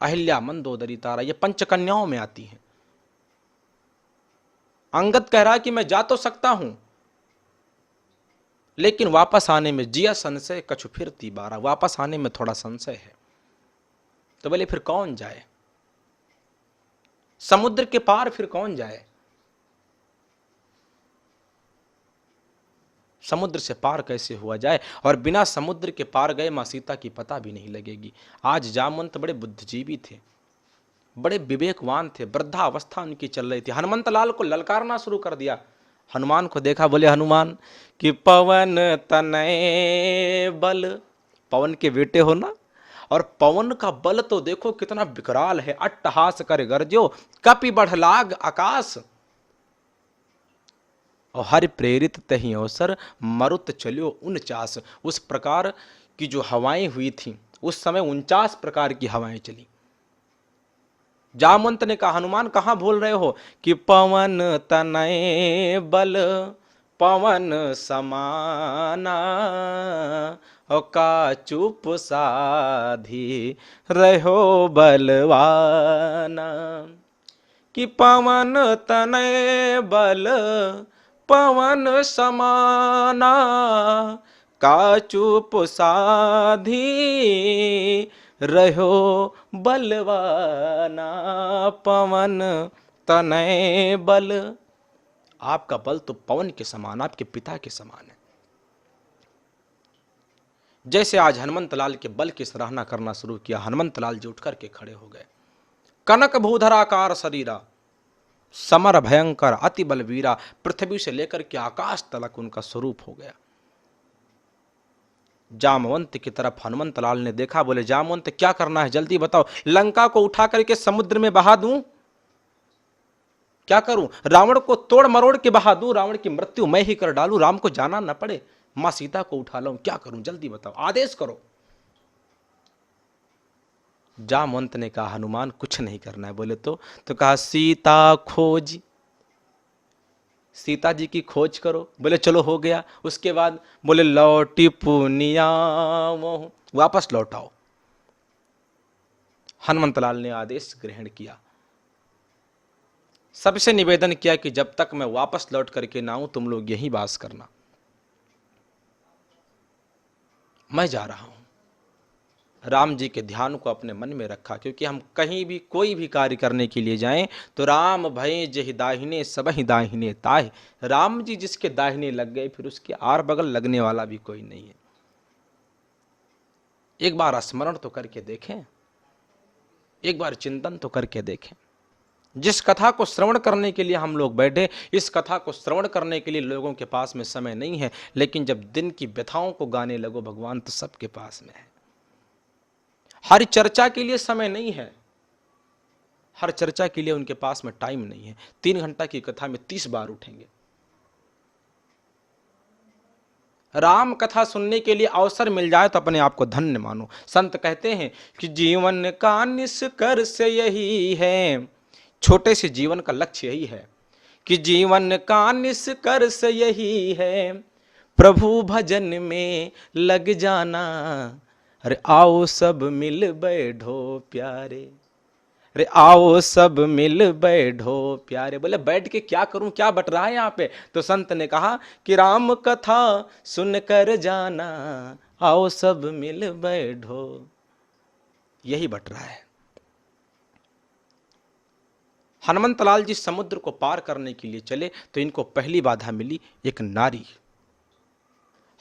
अहिल्या, मंदोदरी, तारा, ये पंचकन्याओं में आती हैं। अंगद कह रहा कि मैं जा तो सकता हूं, लेकिन वापस आने में जिया संशय कछु फिरती बारा, वापस आने में थोड़ा संशय है। तो बोले फिर कौन जाए, समुद्र के पार फिर कौन जाए, समुद्र से पार कैसे हुआ जाए, और बिना समुद्र के पार गए मां सीता की पता भी नहीं लगेगी। आज जामवंत बड़े बुद्धिजीवी थे, बड़े विवेकवान थे, वृद्धावस्था उनकी चल रही थी। हनुमंत लाल को ललकारना शुरू कर दिया। हनुमान को देखा, बोले हनुमान कि पवन तनय बल, पवन के बेटे हो ना, और पवन का बल तो देखो कितना विकराल है। अट्टहास कर गरजो, कपि बढ़लाग आकाश, और हर प्रेरित तही अवसर, मरुत चलियो 49। उस प्रकार की जो हवाएं हुई थी उस समय 49 प्रकार की हवाएं चली। जामवंत ने कहा हनुमान कहां भूल रहे हो, कि पवन तनय बल पवन समाना, और का चुप साधी रहो बलवाना। कि पवन तनय बल पवन समाना, का चुप साधी रहो बलवाना। पवन तनय बल, आपका बल तो पवन के समान, आपके पिता के समान है। जैसे आज हनुमंत लाल के बल की सराहना करना शुरू किया, हनुमंत लाल जी उठ करके खड़े हो गए। कनक भूधराकार शरीरा, समर भयंकर अति बलवीरा, पृथ्वी से लेकर के आकाश तलक उनका स्वरूप हो गया। जामवंत की तरफ हनुमंत लाल ने देखा, बोले जामवंत क्या करना है जल्दी बताओ, लंका को उठा करके समुद्र में बहा दूं, क्या करूं, रावण को तोड़ मरोड़ के बहा दूं, रावण की मृत्यु मैं ही कर डालूं, राम को जाना न पड़े, मां सीता को उठा लाऊं, क्या करूं जल्दी बताओ, आदेश करो। जामवंत ने कहा हनुमान कुछ नहीं करना है। बोले तो कहा सीता खोज, सीता जी की खोज करो। बोले चलो हो गया। उसके बाद बोले लौटी पुनिया, वापस लौटाओ। हनुमंतलाल ने आदेश ग्रहण किया, सबसे निवेदन किया कि जब तक मैं वापस लौट करके ना आऊं तुम लोग यहीं वास करना, मैं जा रहा हूं। राम जी के ध्यान को अपने मन में रखा, क्योंकि हम कहीं भी कोई भी कार्य करने के लिए जाएं तो राम भय जहि दाहिने सबहि दाहिने ताहि, राम जी जिसके दाहिने लग गए फिर उसके आर बगल लगने वाला भी कोई नहीं है। एक बार स्मरण तो करके देखें, एक बार चिंतन तो करके देखें। जिस कथा को श्रवण करने के लिए हम लोग बैठे, इस कथा को श्रवण करने के लिए लोगों के पास में समय नहीं है, लेकिन जब दिन की व्यथाओं को गाने लगो भगवान तो सबके पास में है। हर चर्चा के लिए समय नहीं है, हर चर्चा के लिए उनके पास में टाइम नहीं है। 3 घंटा की कथा में 30 बार उठेंगे। राम कथा सुनने के लिए अवसर मिल जाए तो अपने आप को धन्य मानो। संत कहते हैं कि जीवन का निष्कर्ष यही है, छोटे से जीवन का लक्ष्य यही है कि जीवन का निष्कर्ष यही है, प्रभु भजन में लग जाना। अरे आओ सब मिल बैठो प्यारे, अरे आओ सब मिल बैठो प्यारे। बोले बैठ के क्या करूं, क्या बट रहा है यहाँ पे? तो संत ने कहा कि राम कथा सुन कर जाना, आओ सब मिल बैठो, यही बट रहा है। हनुमंतलाल जी समुद्र को पार करने के लिए चले तो इनको पहली बाधा मिली एक नारी।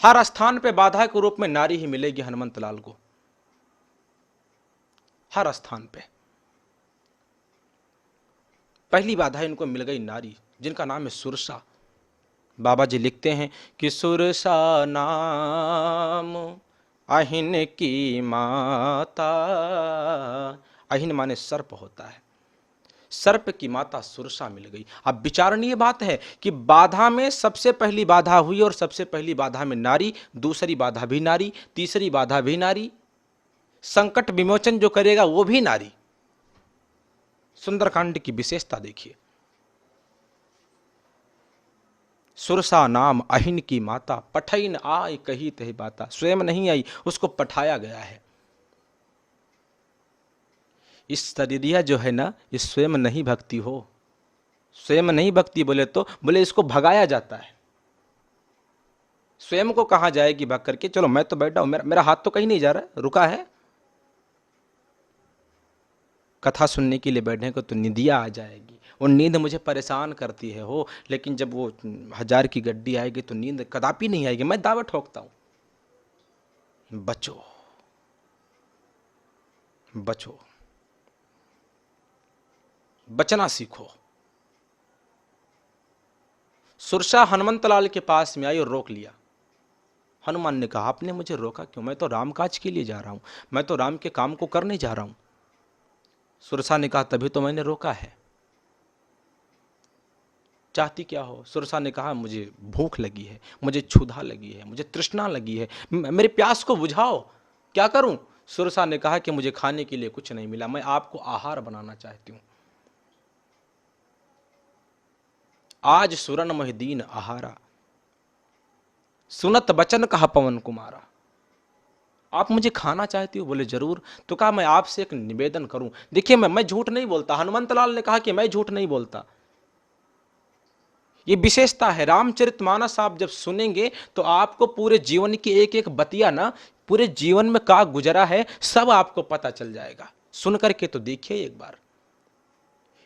हर स्थान पे बाधा के रूप में नारी ही मिलेगी हनुमंतलाल को, हर स्थान पे। पहली बाधा इनको मिल गई नारी, जिनका नाम है सुरसा। बाबा जी लिखते हैं कि सुरसा नाम अहिन की माता, अहिन माने सर्प होता है, सर्प की माता सुरसा मिल गई। अब विचारणीय बात है कि बाधा में सबसे पहली बाधा हुई और सबसे पहली बाधा में नारी, दूसरी बाधा भी नारी, तीसरी बाधा भी नारी, संकट विमोचन जो करेगा वो भी नारी। सुंदरकांड की विशेषता देखिए, सुरसा नाम अहिन की माता, पठैन आय कही तहि बाता, स्वयं नहीं आई, उसको पठाया गया है। इस शरीरिया जो है ना, ये स्वयं नहीं भक्ति हो, स्वयं नहीं भक्ति बोले तो बोले इसको भगाया जाता है। स्वयं को कहा जाएगी भग करके, चलो मैं तो बैठा हूं, मेरा हाथ तो कहीं नहीं जा रहा है, रुका है। कथा सुनने के लिए बैठने को तो निंदिया आ जाएगी, और नींद मुझे परेशान करती है हो, लेकिन जब वो 1000 की गड्डी आएगी तो नींद कदापि नहीं आएगी, मैं दावा ठोकता हूं। बचो बचो, बचना सीखो। सुरसा हनुमंतलाल के पास में आई और रोक लिया। हनुमान ने कहा आपने मुझे रोका क्यों, मैं तो राम काज के लिए जा रहा हूं, मैं तो राम के काम को करने जा रहा हूं। सुरसा ने कहा तभी तो मैंने रोका है, चाहती क्या हो। सुरसा ने कहा मुझे भूख लगी है, मुझे क्षुधा लगी है, मुझे तृष्णा लगी है, मेरी प्यास को बुझाओ, क्या करूं। सुरसा ने कहा कि मुझे खाने के लिए कुछ नहीं मिला, मैं आपको आहार बनाना चाहती हूं। आज सुरन मोहिदीन आहारा, सुनत बचन कहा पवन कुमारा। आप मुझे खाना चाहती हो, बोले जरूर। तो कहा मैं आपसे एक निवेदन करूं। देखिए मैं झूठ नहीं बोलता, हनुमंतलाल ने कहा कि मैं झूठ नहीं बोलता। ये विशेषता है रामचरितमानस, आप जब सुनेंगे तो आपको पूरे जीवन की एक एक बतिया ना, पूरे जीवन में क्या गुजरा है सब आपको पता चल जाएगा। सुन करके तो देखिए एक बार,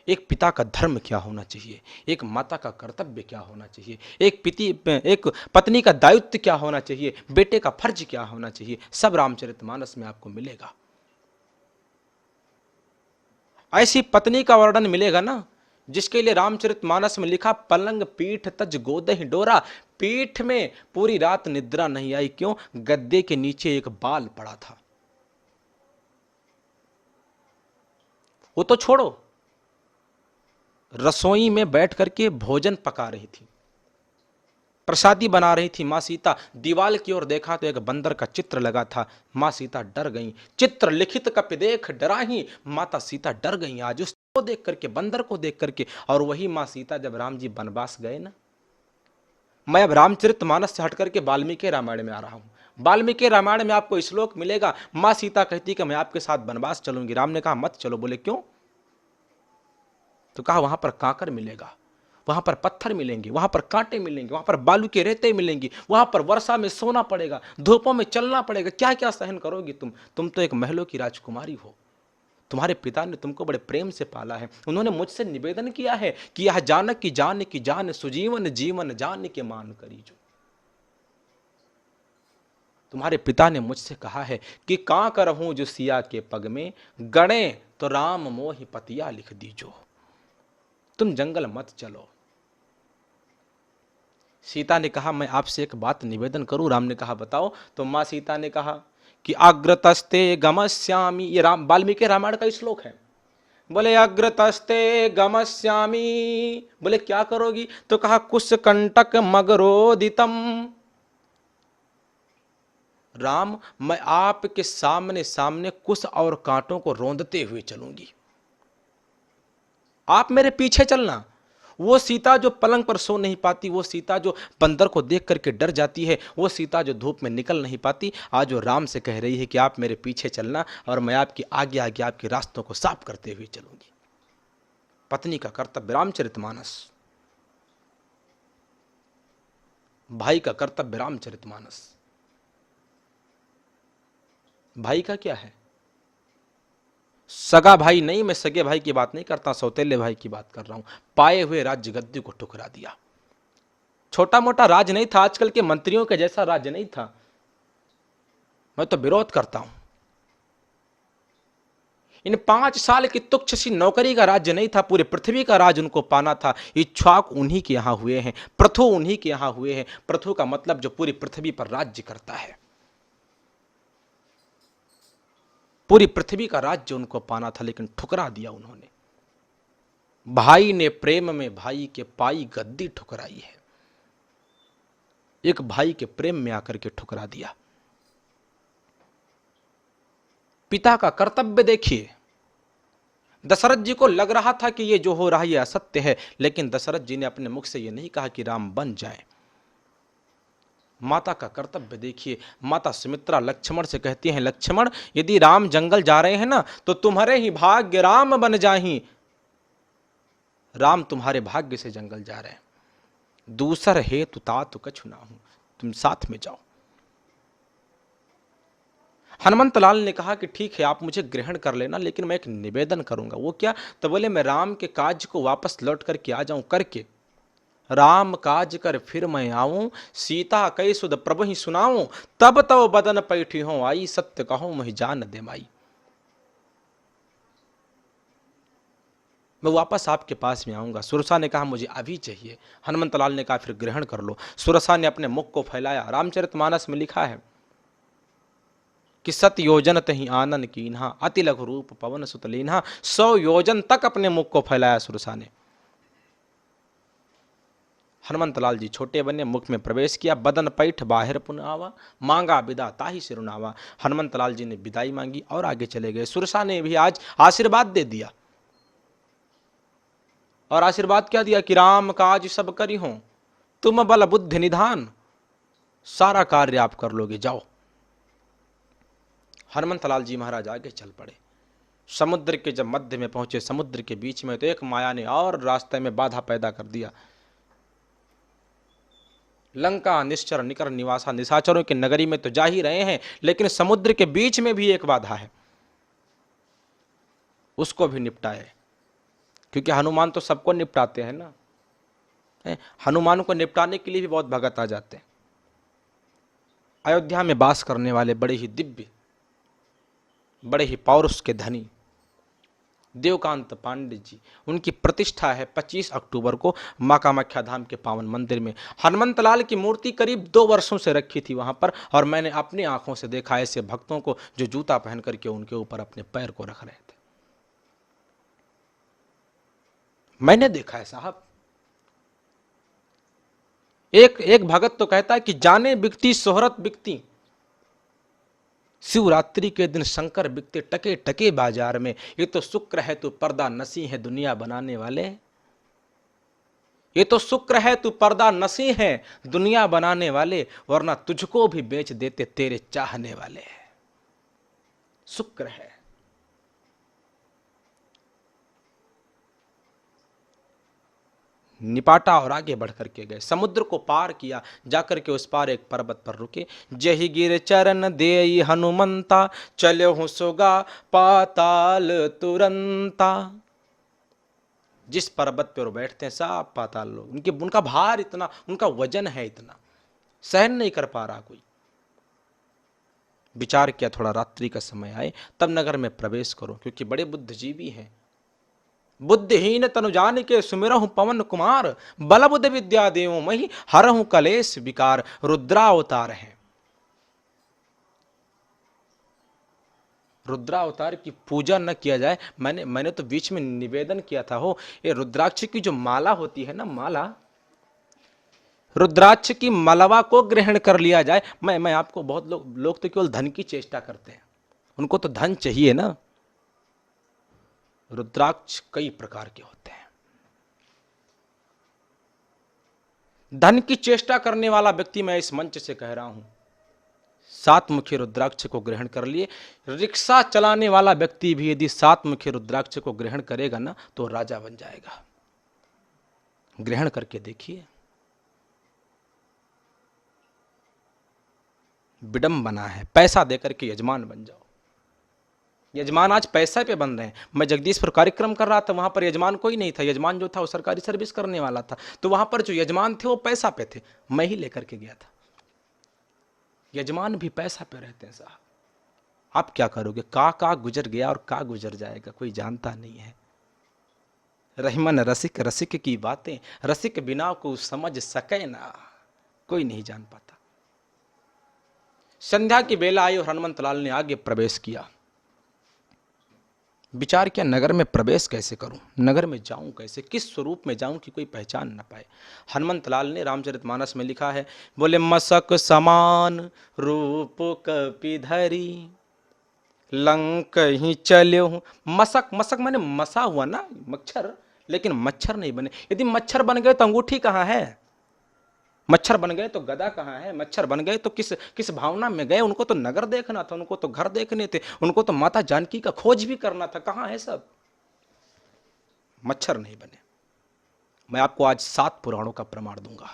एक पिता का धर्म क्या होना चाहिए, एक माता का कर्तव्य क्या होना चाहिए, एक पत्नी का दायित्व क्या होना चाहिए, बेटे का फर्ज क्या होना चाहिए, सब रामचरितमानस में आपको मिलेगा। ऐसी पत्नी का वर्णन मिलेगा ना जिसके लिए रामचरितमानस में लिखा पलंग पीठ तज गोदहि डोरा। पीठ में पूरी रात निद्रा नहीं आई, क्यों, गद्दे के नीचे एक बाल पड़ा था। वो तो छोड़ो, रसोई में बैठ करके भोजन पका रही थी, प्रसादी बना रही थी मां सीता। दीवाल की ओर देखा तो एक बंदर का चित्र लगा था। मां सीता डर गईं, चित्र लिखित कपि देख डराही। माता सीता डर गईं आज उसको देख करके, बंदर को देख करके। और वही मां सीता जब राम जी वनवास गए ना, मैं अब रामचरितमानस से हट करके वाल्मीकि रामायण में आ रहा हूं। वाल्मीकि रामायण में आपको श्लोक मिलेगा, मां सीता कहती कि मैं आपके साथ वनवास चलूंगी। राम ने कहा मत चलो। बोले क्यों। तो कहा वहां पर कांकर मिलेगा, वहां पर पत्थर मिलेंगे, वहां पर कांटे मिलेंगे, वहां पर बालू के रेते मिलेंगी, वहां पर वर्षा में सोना पड़ेगा, धूपों में चलना पड़ेगा, क्या क्या सहन करोगी तुम तो एक महलों की राजकुमारी हो। तुम्हारे पिता ने तुमको बड़े प्रेम से पाला है, उन्होंने मुझसे निवेदन किया है कि यह जानक की जान सुजीवन जीवन जान के मान करी जो। तुम्हारे पिता ने मुझसे कहा है कि कां करहूं जो सिया के पग में, गणे तो राम मोहि पतिया लिख दीजो। तुम जंगल मत चलो। सीता ने कहा मैं आपसे एक बात निवेदन करूं। राम ने कहा बताओ। तो मां सीता ने कहा कि अग्रतस्ते गमस्यामि, ये राम वाल्मीकि रामायण का श्लोक है। बोले अग्रतस्ते गमस्यामि, बोले क्या करोगी। तो कहा कुशकंटक मगरोदितम, राम मैं आपके सामने सामने कुश और कांटों को रोंदते हुए चलूंगी, आप मेरे पीछे चलना। वो सीता जो पलंग पर सो नहीं पाती, वो सीता जो बंदर को देख करके डर जाती है, वो सीता जो धूप में निकल नहीं पाती, आज वो राम से कह रही है कि आप मेरे पीछे चलना और मैं आपकी आगे आगे आपके रास्तों को साफ करते हुए चलूंगी। पत्नी का कर्तव्य रामचरितमानस, भाई का कर्तव्य रामचरितमानस। भाई का क्या है, सगा भाई नहीं, मैं सगे भाई की बात नहीं करता, सौतेले भाई की बात कर रहा हूं। पाए हुए राज्य गद्दी को ठुकरा दिया। छोटा मोटा राज नहीं था, आजकल के मंत्रियों के जैसा राज्य नहीं था। मैं तो विरोध करता हूं। इन 5 साल की तुच्छ सी नौकरी का राज्य नहीं था, पूरी पृथ्वी का राज उनको पाना था। इक्ष्वाक उन्हीं के यहां हुए हैं, प्रथु उन्हीं के यहां हुए हैं। प्रथु का मतलब जो पूरी पृथ्वी पर राज्य करता है, पूरी पृथ्वी का राज्य उनको पाना था, लेकिन ठुकरा दिया उन्होंने। भाई ने प्रेम में भाई के पाई गद्दी ठुकराई है। एक भाई के प्रेम में आकर के ठुकरा दिया। पिता का कर्तव्य देखिए। दशरथ जी को लग रहा था कि ये जो हो रहा है ये असत्य है, लेकिन दशरथ जी ने अपने मुख से ये नहीं कहा कि राम बन जाए। माता का कर्तव्य देखिए। माता सुमित्रा लक्ष्मण से कहती हैं, लक्ष्मण यदि राम जंगल जा रहे हैं ना तो तुम्हारे ही भाग्य राम बन जाही। राम तुम्हारे भाग्य से जंगल जा रहे हैं, दूसर हेतु तातु कछु ना हूं, तुम साथ में जाओ। हनुमंत लाल ने कहा कि ठीक है, आप मुझे ग्रहण कर लेना, लेकिन मैं एक निवेदन करूंगा। वो क्या? तो बोले, मैं राम के काज को वापस लौट करके आ जाऊं, करके राम काज कर फिर मैं आऊं, सीता कई सुध प्रभु ही सुनाऊं, तब तो बदन पैठी हो आई, सत्य कहूं मैं जान दे माई। मैं वापस आपके पास में आऊंगा। सुरसा ने कहा, मुझे अभी चाहिए। हनुमंत लाल ने कहा, फिर ग्रहण कर लो। सुरसा ने अपने मुख को फैलाया। रामचरितमानस में लिखा है कि 7 योजन तही आनन कीन्हा, अति लघु रूप पवन सुत लीन्हा। 100 योजन तक अपने मुख को फैलाया सुरसा ने। हनुमंत लाल जी छोटे बने, मुख में प्रवेश किया। बदन पैठ बाहिर पुनः आवा, मांगा विदा ताही सिरुनावा। हनुमंत लाल जी ने विदाई मांगी और आगे चले गए। सुरसा ने भी आज आशीर्वाद दे दिया। और आशीर्वाद क्या दिया कि राम काज सब करी हो, तुम बल बुद्धि निधान, सारा कार्य आप कर लोगे, जाओ। हनुमंत लाल जी महाराज आगे चल पड़े। समुद्र के जब मध्य में पहुंचे, समुद्र के बीच में, तो एक माया ने और रास्ते में बाधा पैदा कर दिया। लंका निश्चर निकर निवासा, निशाचरों की नगरी में तो जा ही रहे हैं, लेकिन समुद्र के बीच में भी एक बाधा है, उसको भी निपटाए। क्योंकि हनुमान तो सबको निपटाते हैं ना, हनुमान को निपटाने के लिए भी बहुत भगत आ जाते हैं। अयोध्या में वास करने वाले बड़े ही दिव्य, बड़े ही पौरुष के धनी देवकांत पांडे जी, उनकी प्रतिष्ठा है 25 अक्टूबर को मां कामाख्या धाम के पावन मंदिर में। हनुमंत लाल की मूर्ति करीब 2 वर्षों से रखी थी वहां पर, और मैंने अपनी आंखों से देखा ऐसे भक्तों को जो जूता पहन करके उनके ऊपर अपने पैर को रख रहे थे। मैंने देखा है साहब। एक भगत तो कहता है कि जाने बिकती शोहरत बिकती, शिवरात्रि के दिन शंकर बिकते टके टके बाजार में। ये तो शुक्र है तू पर्दा नसी है दुनिया बनाने वाले, ये तो शुक्र है तू पर्दा नसी है दुनिया बनाने वाले, वरना तुझको भी बेच देते तेरे चाहने वाले। शुक्र है। निपाटा और आगे बढ़ करके गए, समुद्र को पार किया। जाकर के उस पार एक पर्वत पर रुके। जही गिर चरण देई हनुमंता, चले हूं सोगा पाताल तुरंता। जिस पर्वत पर वो बैठते हैं सब पाताल लोग, उनका भार इतना, उनका वजन है इतना, सहन नहीं कर पा रहा कोई। विचार किया थोड़ा रात्रि का समय आए तब नगर में प्रवेश करो, क्योंकि बड़े बुद्धिजीवी हैं। बुद्धिहीन तनु जान के सुमिरहु पवन कुमार, बल बुद्ध विद्या देव मही हरहु कलेश विकार। रुद्रावतार है, रुद्रावतार की पूजा न किया जाए। मैंने तो बीच में निवेदन किया था, हो ये रुद्राक्ष की जो माला होती है ना, माला, रुद्राक्ष की मलवा को ग्रहण कर लिया जाए। मैं आपको, बहुत लोग तो केवल धन की चेष्टा करते हैं, उनको तो धन चाहिए ना। रुद्राक्ष कई प्रकार के होते हैं। धन की चेष्टा करने वाला व्यक्ति, मैं इस मंच से कह रहा हूं, 7 मुखी रुद्राक्ष को ग्रहण कर लिए। रिक्शा चलाने वाला व्यक्ति भी यदि 7 मुखी रुद्राक्ष को ग्रहण करेगा ना तो राजा बन जाएगा। ग्रहण करके देखिए। विडंबना है, पैसा देकर के यजमान बन जाओ। यजमान आज पैसा पे बन रहे हैं। मैं जगदीशपुर कार्यक्रम कर रहा था, वहां पर यजमान कोई नहीं था। यजमान जो था वो सरकारी सर्विस करने वाला था, तो वहां पर जो यजमान थे वो पैसा पे थे, मैं ही लेकर के गया था। यजमान भी पैसा पे रहते हैं साहब। आप क्या करोगे? का गुजर गया और का गुजर जाएगा कोई जानता नहीं है। रहीमन रसिक रसिक की बातें, रसिक बिना को समझ सके ना, कोई नहीं जान पाता। संध्या की बेला आई और हनुमंत लाल ने आगे प्रवेश किया। विचार किया, नगर में प्रवेश कैसे करूं, नगर में जाऊं कैसे, किस स्वरूप में जाऊं कि कोई पहचान न पाए। हनुमंत लाल ने रामचरितमानस में लिखा है, बोले मसक समान रूप कपिधरी, लंक ही चले हूं। मसक, मसक मैंने मसा हुआ ना, मच्छर, लेकिन मच्छर नहीं बने। यदि मच्छर बन गए तो अंगूठी कहां है? मच्छर बन गए तो गदा कहाँ है, मच्छर बन गए तो किस किस भावना में गए, उनको तो नगर देखना था, उनको तो घर देखने थे, उनको तो माता जानकी का खोज भी करना था, कहाँ है सब, मच्छर नहीं बने। मैं आपको आज 7 पुराणों का प्रमाण दूंगा।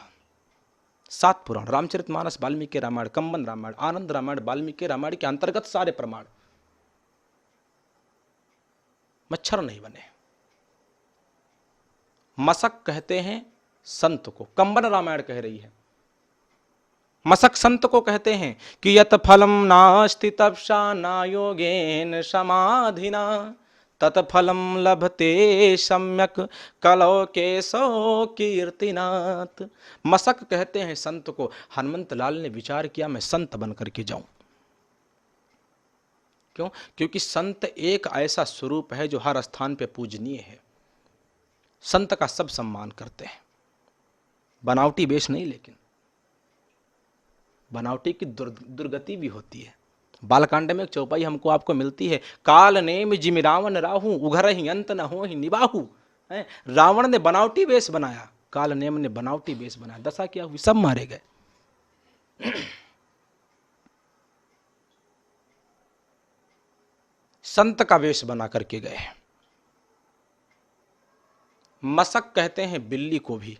7 पुराण, रामचरितमानस, वाल्मीकि रामायण, कंबन रामायण, आनंद रामायण, वाल्मीकि रामायण के अंतर्गत सारे प्रमाण, मच्छर नहीं बने। मशक कहते हैं संत को, कंबन रामायण कह रही है। मशक संत को कहते हैं कि यत फलम नास्ति तपसा ना योगेन समाधिना तत्फलम लभते सम्यक कलौ केशव कीर्तिनाथ। मशक कहते हैं संत को। हनुमंत लाल ने विचार किया मैं संत बन करके जाऊं। क्यों? क्योंकि संत एक ऐसा स्वरूप है जो हर स्थान पे पूजनीय है। संत का सब सम्मान करते हैं, बनावटी वेश नहीं, लेकिन बनावटी की दुर्गति भी होती है। बालकांड में एक चौपाई हमको आपको मिलती है, काल नेम जिम रावण राहु उघर ही अंत न हो ही निबाहु। रावण ने बनावटी वेश बनाया, काल नेम ने बनावटी वेश बनाया, दशा क्या हुई, सब मारे गए। संत का वेश बना करके गए। मशक कहते हैं बिल्ली को भी।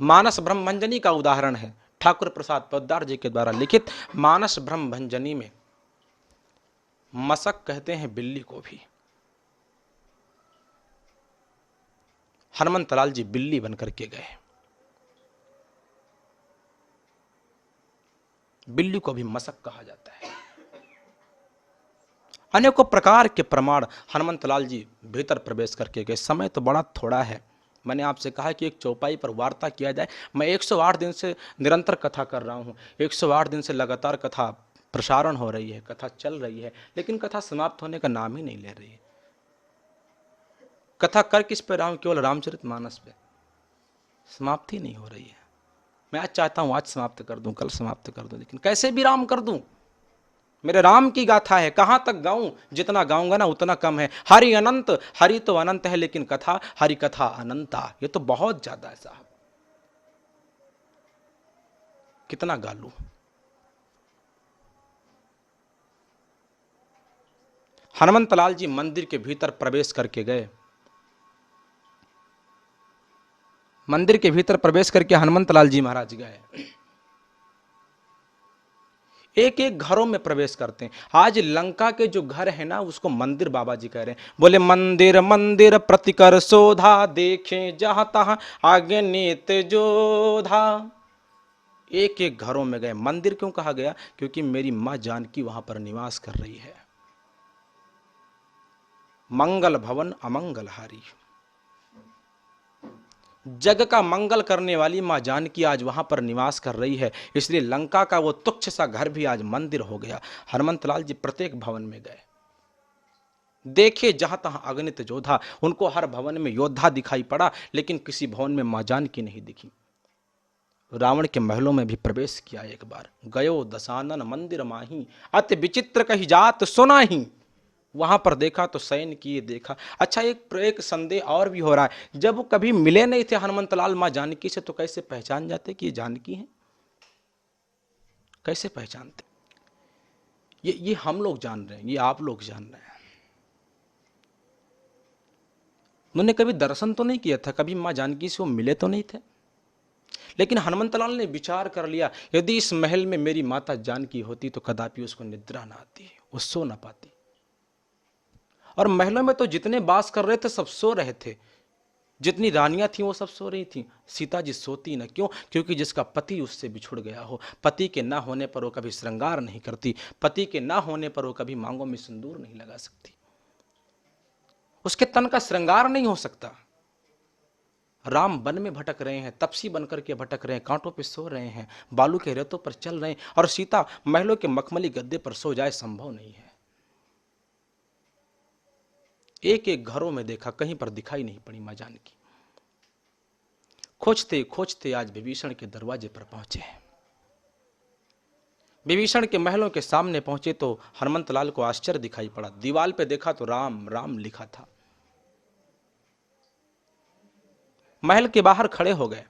मानस ब्रह्मभंजनी का उदाहरण है, ठाकुर प्रसाद पोद्दार जी के द्वारा लिखित मानस ब्रह्मभंजनी में मशक कहते हैं बिल्ली को भी। हनुमंतलाल जी बिल्ली बनकर के गए। बिल्ली को भी मशक कहा जाता है। अनेकों प्रकार के प्रमाण हनुमंतलाल जी भीतर प्रवेश करके गए। समय तो बड़ा थोड़ा है। मैंने आपसे कहा कि एक चौपाई पर वार्ता किया जाए। मैं 108 दिन से निरंतर कथा कर रहा हूँ, 108 दिन से लगातार कथा प्रसारण हो रही है, कथा चल रही है, लेकिन कथा समाप्त होने का नाम ही नहीं ले रही है। कथा कर किस पे रहा हूँ? केवल रामचरितमानस पे। समाप्ति नहीं हो रही है। मैं आज चाहता हूँ आज समाप्त कर दूं, कल समाप्त कर दूं, लेकिन कैसे भी राम कर दूं। मेरे राम की गाथा है, कहां तक गाऊं? जितना गाऊंगा ना उतना कम है। हरि अनंत, हरि तो अनंत है, लेकिन कथा, हरि कथा अनंता, ये तो बहुत ज्यादा है साहब। कितना गा लूं? हनुमंतलाल जी मंदिर के भीतर प्रवेश करके गए। मंदिर के भीतर प्रवेश करके हनुमंतलाल जी महाराज गए। एक एक घरों में प्रवेश करते हैं। आज लंका के जो घर है ना, उसको मंदिर बाबा जी कह रहे हैं। बोले मंदिर मंदिर प्रतिकर शोधा, देखें जहां तहां आगे नीत जोधा। एक एक घरों में गए। मंदिर क्यों कहा गया? क्योंकि मेरी मां जानकी वहां पर निवास कर रही है। मंगल भवन अमंगलहारी, जग का मंगल करने वाली मां जानकी आज वहां पर निवास कर रही है। इसलिए लंका का वो तुच्छ सा घर भी आज मंदिर हो गया। हनुमंतलाल जी प्रत्येक भवन में गए, देखे जहां तहां अगणित योद्धा। उनको हर भवन में योद्धा दिखाई पड़ा, लेकिन किसी भवन में मां जानकी नहीं दिखी। रावण के महलों में भी प्रवेश किया एक बार। गयो दशानन मंदिर माही, अति विचित्र कही जात सुनाही। वहां पर देखा तो शयन किए देखा। अच्छा, एक संदेह और भी हो रहा है। जब वो कभी मिले नहीं थे हनुमंतलाल मां जानकी से, तो कैसे पहचान जाते कि ये जानकी हैं? कैसे पहचानते? ये हम लोग जान रहे हैं, ये आप लोग जान रहे हैं। उन्होंने कभी दर्शन तो नहीं किया था, कभी मां जानकी से वो मिले तो नहीं थे, लेकिन हनुमंतलाल ने विचार कर लिया, यदि इस महल में मेरी माता जानकी होती तो कदापि उसको निद्रा ना आती, वो सो ना पाती। और महलों में तो जितने वास कर रहे थे सब सो रहे थे। जितनी रानियां थीं वो सब सो रही थीं, सीता जी सोती न क्यों? क्योंकि जिसका पति उससे बिछुड़ गया हो। पति के ना होने पर वो कभी श्रृंगार नहीं करती, पति के ना होने पर वो कभी मांगों में सिंदूर नहीं लगा सकती, उसके तन का श्रृंगार नहीं हो सकता। राम वन में भटक रहे हैं, तपसी बनकर के भटक रहे हैं, कांटों पे सो रहे हैं, बालू के रेतों पर चल रहे हैं, और सीता महलों के मखमली गद्दे पर सो जाए, संभव नहीं है। एक एक घरों में देखा, कहीं पर दिखाई नहीं पड़ी मां जानकी। खोजते खोजते आज विभीषण के दरवाजे पर पहुंचे। विभीषण के महलों के सामने पहुंचे तो हनुमंतलाल को आश्चर्य दिखाई पड़ा। दीवार पे देखा तो राम राम लिखा था। महल के बाहर खड़े हो गए।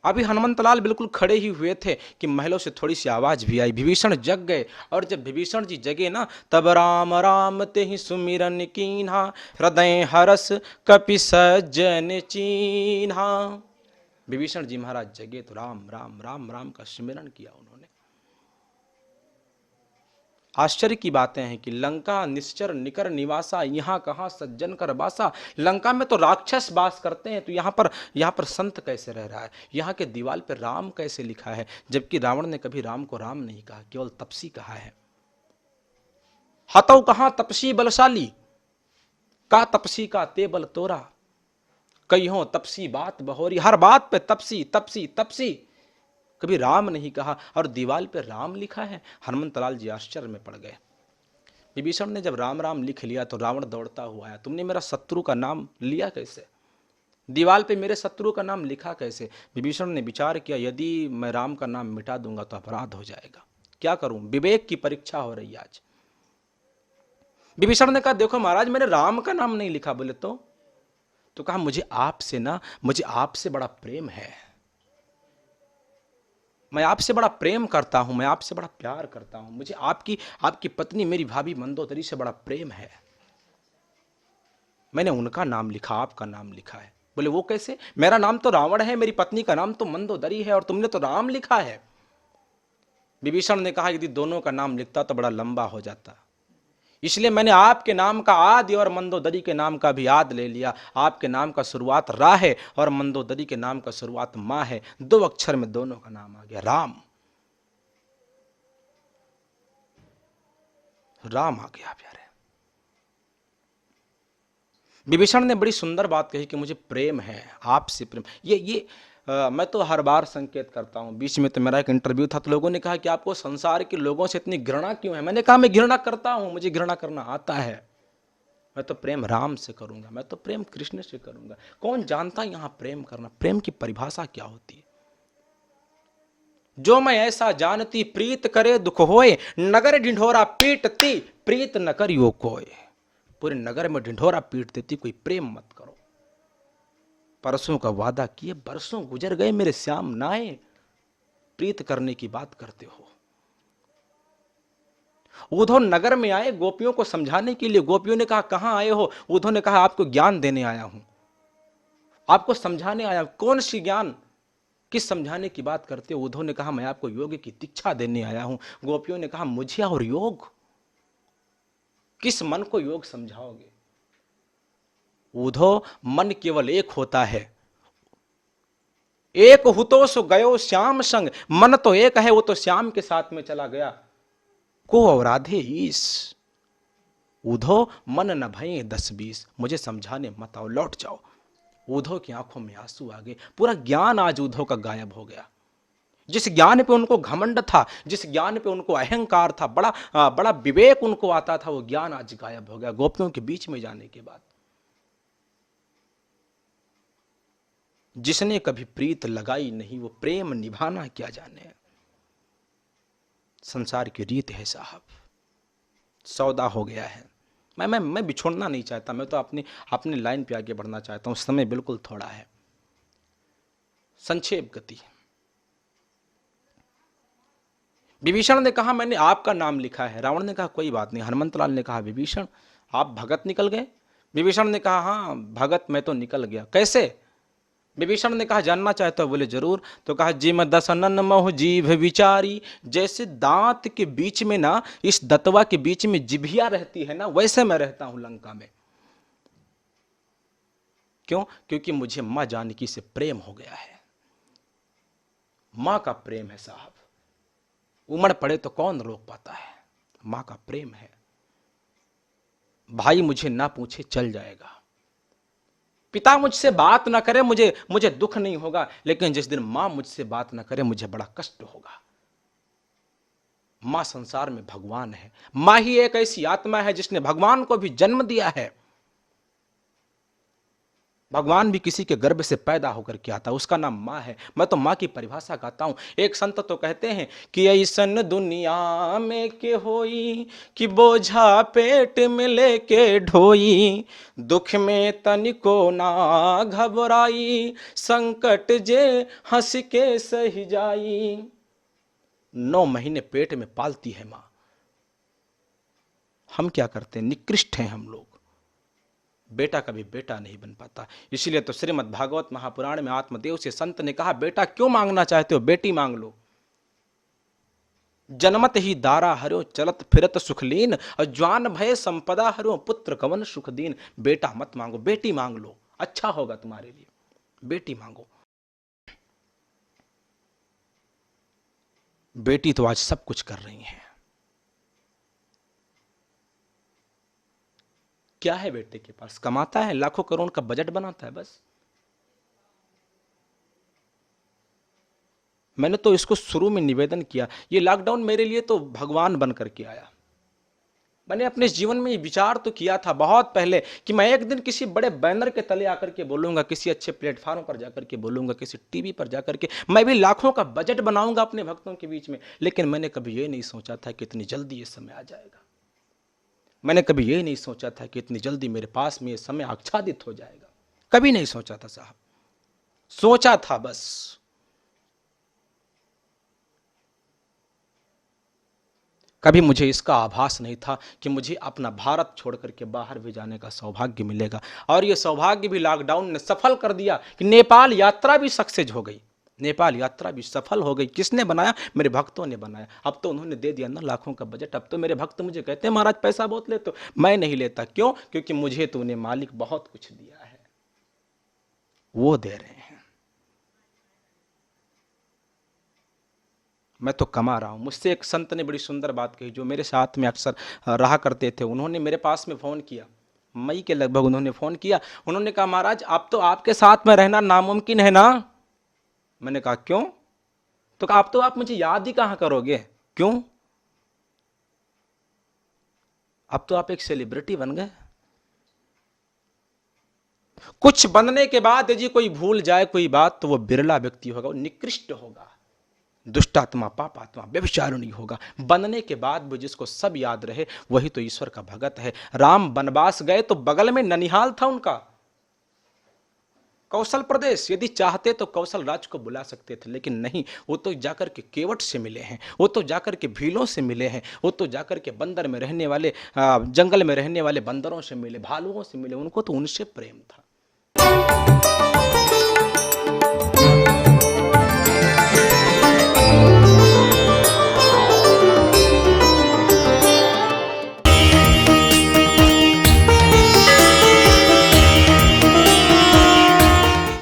अभी हनुमंतलाल बिल्कुल खड़े ही हुए थे कि महलों से थोड़ी सी आवाज भी आई। विभीषण जग गए, और जब विभीषण जी जगे ना, तब राम राम ते ही सुमिरन कीन्हा, हृदय हरस कपि सज्जन चीन्हा। विभीषण जी महाराज जगे तो राम राम राम राम का स्मरण किया उन्होंने। आश्चर्य की बातें हैं कि लंका निश्चर निकर निवासा, यहां कहां सज्जन कर बासा। लंका में तो राक्षस वास करते हैं, तो यहां पर संत कैसे रह रहा है? यहां के दीवार पर राम कैसे लिखा है? जबकि रावण ने कभी राम को राम नहीं कहा, केवल तपसी कहा है। हतौ कहां तपसी बलशाली, का तपसी का ते बल तोरा, कई हो तपसी बात बहोरी। हर बात पे तपसी तपसी तपसी, कभी राम नहीं कहा, और दीवाल पे राम लिखा है। हनुमंतलाल जी आश्चर्य में पड़ गए। विभीषण ने जब राम राम लिख लिया तो रावण दौड़ता हुआ आया, तुमने मेरा शत्रु का नाम लिया कैसे? दीवाल पे मेरे शत्रु का नाम लिखा कैसे? विभीषण ने विचार किया, यदि मैं राम का नाम मिटा दूंगा तो अपराध हो जाएगा, क्या करूं? विवेक की परीक्षा हो रही आज। विभीषण ने कहा, देखो महाराज, मैंने राम का नाम नहीं लिखा। बोले तो कहा, मुझे आपसे बड़ा प्रेम है, मैं आपसे बड़ा प्रेम करता हूं, मैं आपसे बड़ा प्यार करता हूं, मुझे आपकी पत्नी मेरी भाभी मंदोदरी से बड़ा प्रेम है, मैंने उनका नाम लिखा, आपका नाम लिखा है। बोले वो कैसे? मेरा नाम तो रावण है, मेरी पत्नी का नाम तो मंदोदरी है, और तुमने तो राम लिखा है। विभीषण ने कहा, यदि दोनों का नाम लिखता तो बड़ा लंबा हो जाता, इसलिए मैंने आपके नाम का आदि और मंदोदरी के नाम का भी आद ले लिया। आपके नाम का शुरुआत रा है और मंदोदरी के नाम का शुरुआत मां है, 2 अक्षर में दोनों का नाम आ गया, राम। राम आ गया प्यारे। विभीषण ने बड़ी सुंदर बात कही कि मुझे प्रेम है, आपसे प्रेम। मैं तो हर बार संकेत करता हूं। बीच में तो मेरा एक इंटरव्यू था, तो लोगों ने कहा कि आपको संसार के लोगों से इतनी घृणा क्यों है? मैंने कहा, मैं घृणा करता हूं, मुझे घृणा करना आता है। मैं तो प्रेम राम से करूंगा, मैं तो प्रेम कृष्ण से करूंगा। कौन जानता यहां प्रेम करना, प्रेम की परिभाषा क्या होती है? जो मैं ऐसा जानती, प्रीत करे दुख होए, नगर ढिंढोरा पीटती, प्रीत न करियो कोय। पूरे नगर में ढिंढोरा पीट देती, कोई प्रेम मत करो। परसों का वादा किए, बरसों गुजर गए, मेरे श्याम नाए, प्रीत करने की बात करते हो। उद्धव नगर में आए गोपियों को समझाने के लिए। गोपियों ने कहा, कहां आए हो? उद्धव ने कहा, आपको ज्ञान देने आया हूं, आपको समझाने आया। कौन सी ज्ञान, किस समझाने की बात करते हो? उद्धव ने कहा, मैं आपको योग की दीक्षा देने आया हूं। गोपियों ने कहा, मुझे और योग? किस मन को योग समझाओगे? उद्धव, मन केवल एक होता है, एक हुतो सो गयो श्याम संग। मन तो एक है, वो तो श्याम के साथ में चला गया, को अवराधे ईश। उद्धव, मन न भये 10-20, मुझे समझाने मत आओ, लौट जाओ। उद्धव की आंखों में आंसू आ गए। पूरा ज्ञान आज उद्धव का गायब हो गया। जिस ज्ञान पे उनको घमंड था, जिस ज्ञान पे उनको अहंकार था, बड़ा विवेक उनको आता था, वो ज्ञान आज गायब हो गया गोपियों के बीच में जाने के बाद। जिसने कभी प्रीत लगाई नहीं, वो प्रेम निभाना क्या जाने। संसार की रीत है साहब, सौदा हो गया है। मैं बिछोड़ना नहीं चाहता, मैं तो अपनी लाइन पे आगे बढ़ना चाहता हूं। समय बिल्कुल थोड़ा है, संक्षेप गति। विभीषण ने कहा, मैंने आपका नाम लिखा है। रावण ने कहा, कोई बात नहीं। हनुमंतलाल ने कहा, विभीषण, आप भगत निकल गए? विभीषण ने कहा, हाँ भगत मैं तो निकल गया। कैसे? विभीषण ने कहा, जानना चाहते हो? बोले जरूर। तो कहा, जिम दसनन महु जीभ विचारी, जैसे दांत के बीच में ना, इस दतवा के बीच में जिभिया रहती है ना, वैसे मैं रहता हूं लंका में। क्यों? क्योंकि मुझे मां जानकी से प्रेम हो गया है। मां का प्रेम है साहब, उमड़ पड़े तो कौन रोक पाता है। मां का प्रेम है। भाई मुझे ना पूछे चल जाएगा, पिता मुझसे बात ना करे, मुझे दुख नहीं होगा, लेकिन जिस दिन मां मुझसे बात ना करे, मुझे बड़ा कष्ट होगा। मां संसार में भगवान है। मां ही एक ऐसी आत्मा है जिसने भगवान को भी जन्म दिया है। भगवान भी किसी के गर्भ से पैदा होकर के आता है, उसका नाम माँ है। मैं तो माँ की परिभाषा गाता हूँ। एक संत तो कहते हैं कि ऐसन दुनिया में के होई कि बोझा पेट में लेके ढोई, दुख में तनिको ना घबराई, संकट जे हंस के सही जाई। 9 महीने पेट में पालती है माँ। हम क्या करते हैं, निकृष्ट हैं हम लोग। बेटा कभी बेटा नहीं बन पाता। इसीलिए तो श्रीमद् भागवत महापुराण में आत्मदेव से संत ने कहा, बेटा क्यों मांगना चाहते हो, बेटी मांग लो। जन्मत ही दारा हरो चलत फिरत सुखलीन, और ज्वान भय संपदा हरो पुत्र कवन सुख दीन। बेटा मत मांगो, बेटी मांग लो, अच्छा होगा तुम्हारे लिए। बेटी मांगो। बेटी तो आज सब कुछ कर रही है। क्या है बेटे के पास, कमाता है, लाखों करोड़ का बजट बनाता है, बस। मैंने तो इसको शुरू में निवेदन किया, ये लॉकडाउन मेरे लिए तो भगवान बन करके आया। मैंने अपने जीवन में विचार तो किया था बहुत पहले कि मैं एक दिन किसी बड़े बैनर के तले आकर के बोलूंगा, किसी अच्छे प्लेटफॉर्म पर जाकर के बोलूंगा, किसी टीवी पर जाकर के मैं भी लाखों का बजट बनाऊंगा अपने भक्तों के बीच में। लेकिन मैंने कभी ये नहीं सोचा था कि इतनी जल्दी ये समय आ जाएगा। मैंने कभी ये नहीं सोचा था कि इतनी जल्दी मेरे पास में ये समय आच्छादित हो जाएगा। कभी नहीं सोचा था साहब। सोचा था बस, कभी मुझे इसका आभास नहीं था कि मुझे अपना भारत छोड़ करके बाहर भी जाने का सौभाग्य मिलेगा। और ये सौभाग्य भी लॉकडाउन ने सफल कर दिया कि नेपाल यात्रा भी सक्सेस हो गई। नेपाल यात्रा भी सफल हो गई। किसने बनाया, मेरे भक्तों ने बनाया। अब तो उन्होंने दे दिया ना लाखों का बजट। अब तो मेरे भक्त मुझे कहते हैं, महाराज पैसा बहुत लेते हो। मैं नहीं लेता। क्यों? क्योंकि मुझे तो उन्हें मालिक बहुत कुछ दिया है, वो दे रहे हैं। मैं तो कमा रहा हूँ। मुझसे एक संत ने बड़ी सुंदर बात कही, जो मेरे साथ में अक्सर रहा करते थे। उन्होंने मेरे पास में फ़ोन किया, मई के लगभग उन्होंने फ़ोन किया। उन्होंने कहा, महाराज अब तो आपके साथ में रहना नामुमकिन है ना। मैंने कहा क्यों? तो कहा, अब तो आप मुझे याद ही कहाँ करोगे। क्यों? अब तो आप एक सेलिब्रिटी बन गए। कुछ बनने के बाद यदि कोई भूल जाए कोई बात, तो वो बिरला व्यक्ति होगा, वो निकृष्ट होगा, दुष्टात्मा, पापात्मा, व्यभिचारिणी होगा। बनने के बाद भी जिसको सब याद रहे, वही तो ईश्वर का भगत है। राम वनवास गए तो बगल में ननिहाल था उनका, कौशल प्रदेश। यदि चाहते तो कौशल राज को बुला सकते थे, लेकिन नहीं। वो तो जाकर के केवट से मिले हैं, वो तो जाकर के भीलों से मिले हैं, वो तो जाकर के बंदर में रहने वाले, जंगल में रहने वाले बंदरों से मिले, भालुओं से मिले। उनको तो उनसे प्रेम था।